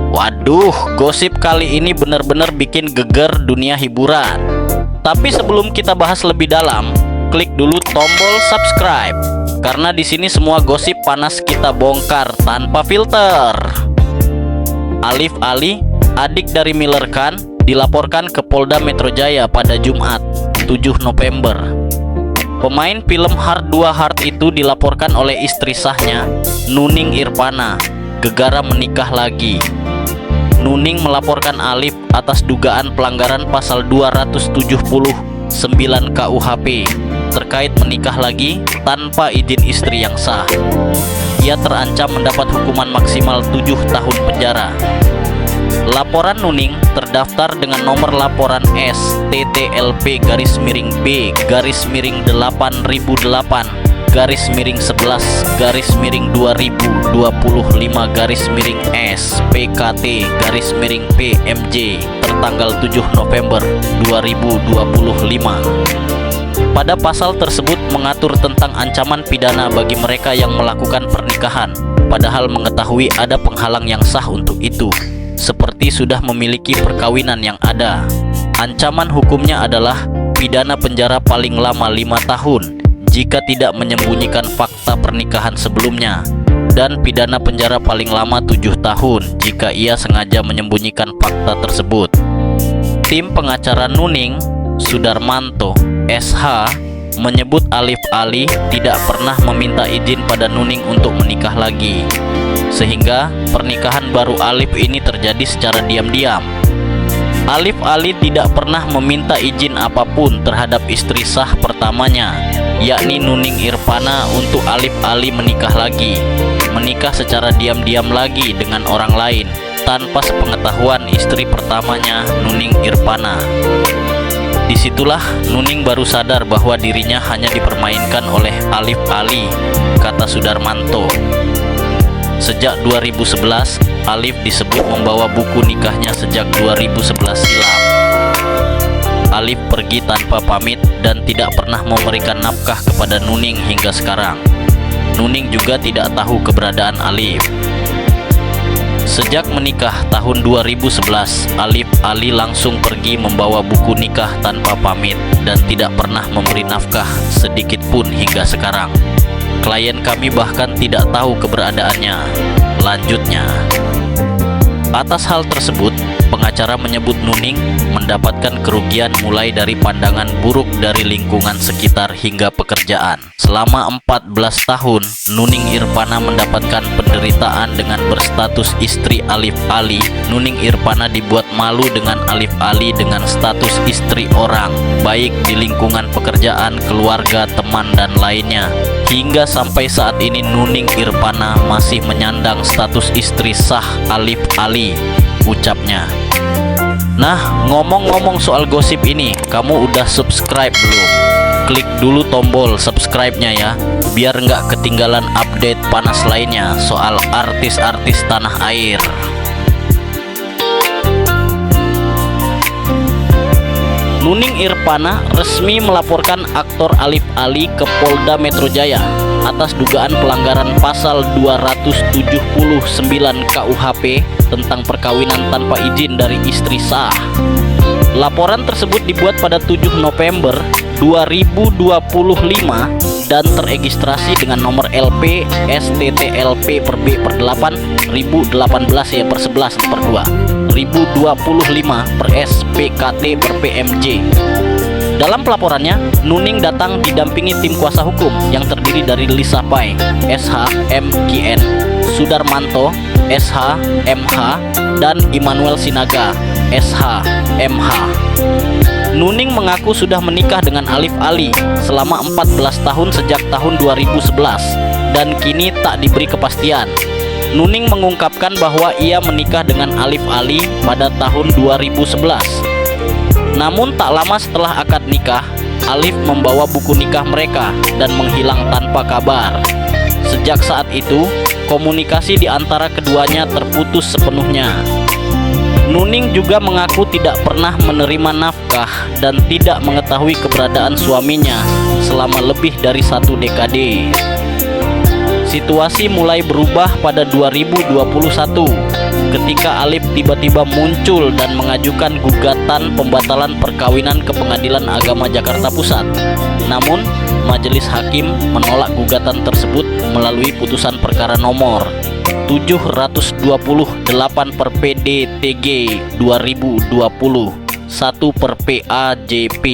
Waduh, gosip kali ini benar-benar bikin geger dunia hiburan. Tapi sebelum kita bahas lebih dalam, klik dulu tombol subscribe karena di sini semua gosip panas kita bongkar tanpa filter. Alif Ali, adik dari Miller Khan, dilaporkan ke Polda Metro Jaya pada Jumat, 7 November. Pemain film Hard 2 Hard itu dilaporkan oleh istri sahnya, Nuning Irpana, gegara menikah lagi. Nuning melaporkan Alif atas dugaan pelanggaran pasal 279 KUHP terkait menikah lagi tanpa izin istri yang sah. Ia terancam mendapat hukuman maksimal 7 tahun penjara. Laporan Nuning terdaftar dengan nomor laporan STTLP-11-8/2025-11-PKT-PMJ tertanggal 7 November 2025. Pada pasal tersebut mengatur tentang ancaman pidana bagi mereka yang melakukan pernikahan padahal mengetahui ada penghalang yang sah untuk itu, seperti sudah memiliki perkawinan yang ada. Ancaman hukumnya adalah pidana penjara paling lama 5 tahun jika tidak menyembunyikan fakta pernikahan sebelumnya, dan pidana penjara paling lama 7 tahun jika ia sengaja menyembunyikan fakta tersebut. Tim pengacara Nuning, Sudarmanto, SH, menyebut Alif Ali tidak pernah meminta izin pada Nuning untuk menikah lagi, sehingga pernikahan baru Alif ini terjadi secara diam-diam. Alif Ali tidak pernah meminta izin apapun terhadap istri sah pertamanya, yakni Nuning Irpana, untuk Alif Ali menikah lagi, menikah secara diam-diam lagi dengan orang lain tanpa sepengetahuan istri pertamanya, Nuning Irpana. Disitulah Nuning baru sadar bahwa dirinya hanya dipermainkan oleh Alif Ali, kata Sudarmanto. Sejak 2011, Alif disebut membawa buku nikahnya sejak 2011 silam. Alif pergi tanpa pamit dan tidak pernah memberikan nafkah kepada Nuning hingga sekarang. Nuning juga tidak tahu keberadaan Alif. Sejak menikah tahun 2011, Alif Ali langsung pergi membawa buku nikah tanpa pamit dan tidak pernah memberi nafkah sedikit pun hingga sekarang. Klien kami bahkan tidak tahu keberadaannya. Lanjutnya, atas hal tersebut, pengacara menyebut Nuning mendapatkan kerugian mulai dari pandangan buruk dari lingkungan sekitar hingga pekerjaan. Selama 14 tahun, Nuning Irpana mendapatkan penderitaan dengan berstatus istri Alif Ali. Nuning Irpana dibuat malu dengan Alif Ali dengan status istri orang, baik di lingkungan pekerjaan, keluarga, teman, dan lainnya. Hingga sampai saat ini Nuning Irpana masih menyandang status istri sah Alif Ali, ucapnya. Nah, ngomong-ngomong soal gosip ini, kamu udah subscribe belum? Klik dulu tombol subscribe-nya ya, biar nggak ketinggalan update panas lainnya soal artis-artis tanah air. Nuning Irpana resmi melaporkan aktor Alif Ali ke Polda Metro Jaya atas dugaan pelanggaran pasal 279 KUHP tentang perkawinan tanpa izin dari istri sah. Laporan tersebut dibuat pada 7 November 2025 dan teregistrasi dengan nomor LP STTLP/B/8 1018 1025/SPKT/PMJ. Dalam pelaporannya, Nuning datang didampingi tim kuasa hukum yang terdiri dari Lisa Pai, SH, MKN, Sudarmanto, SH, MH, dan Immanuel Sinaga, SH, MH. Nuning mengaku sudah menikah dengan Alif Ali selama 14 tahun sejak tahun 2011 dan kini tak diberi kepastian. Nuning mengungkapkan bahwa ia menikah dengan Alif Ali pada tahun 2011. Namun tak lama setelah akad nikah, Alif membawa buku nikah mereka dan menghilang tanpa kabar. Sejak saat itu, komunikasi di antara keduanya terputus sepenuhnya. Nuning juga mengaku tidak pernah menerima nafkah dan tidak mengetahui keberadaan suaminya selama lebih dari 1 dekade. Situasi mulai berubah pada 2021 ketika Alif tiba-tiba muncul dan mengajukan gugatan pembatalan perkawinan ke Pengadilan Agama Jakarta Pusat. Namun, Majelis Hakim menolak gugatan tersebut melalui putusan perkara nomor 728 per PDTG 2020 1 per PAJP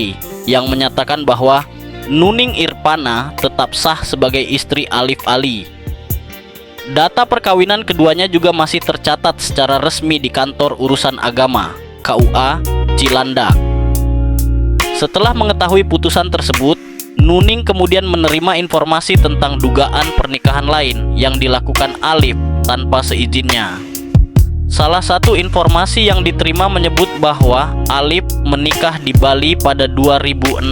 yang menyatakan bahwa Nuning Irpana tetap sah sebagai istri Alif Ali. Data perkawinan keduanya juga masih tercatat secara resmi di Kantor Urusan Agama KUA Cilandak. Setelah mengetahui putusan tersebut, Nuning kemudian menerima informasi tentang dugaan pernikahan lain yang dilakukan Alif tanpa seizinnya. Salah satu informasi yang diterima menyebut bahwa Alif menikah di Bali pada 2016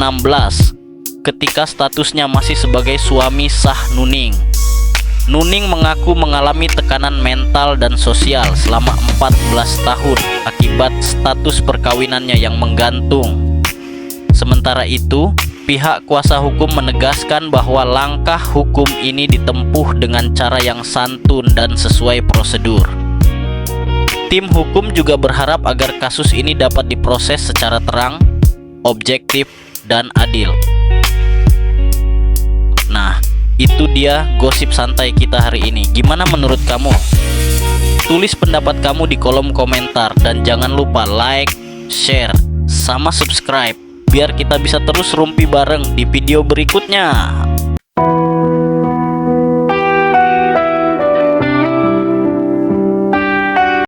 ketika statusnya masih sebagai suami sah Nuning. Nuning mengaku mengalami tekanan mental dan sosial selama 14 tahun akibat status perkawinannya yang menggantung. Sementara itu, pihak kuasa hukum menegaskan bahwa langkah hukum ini ditempuh dengan cara yang santun dan sesuai prosedur. Tim hukum juga berharap agar kasus ini dapat diproses secara terang, objektif, dan adil. Nah, itu dia gosip santai kita hari ini. Gimana menurut kamu? Tulis pendapat kamu di kolom komentar dan jangan lupa like, share, sama subscribe biar kita bisa terus rumpi bareng di video berikutnya.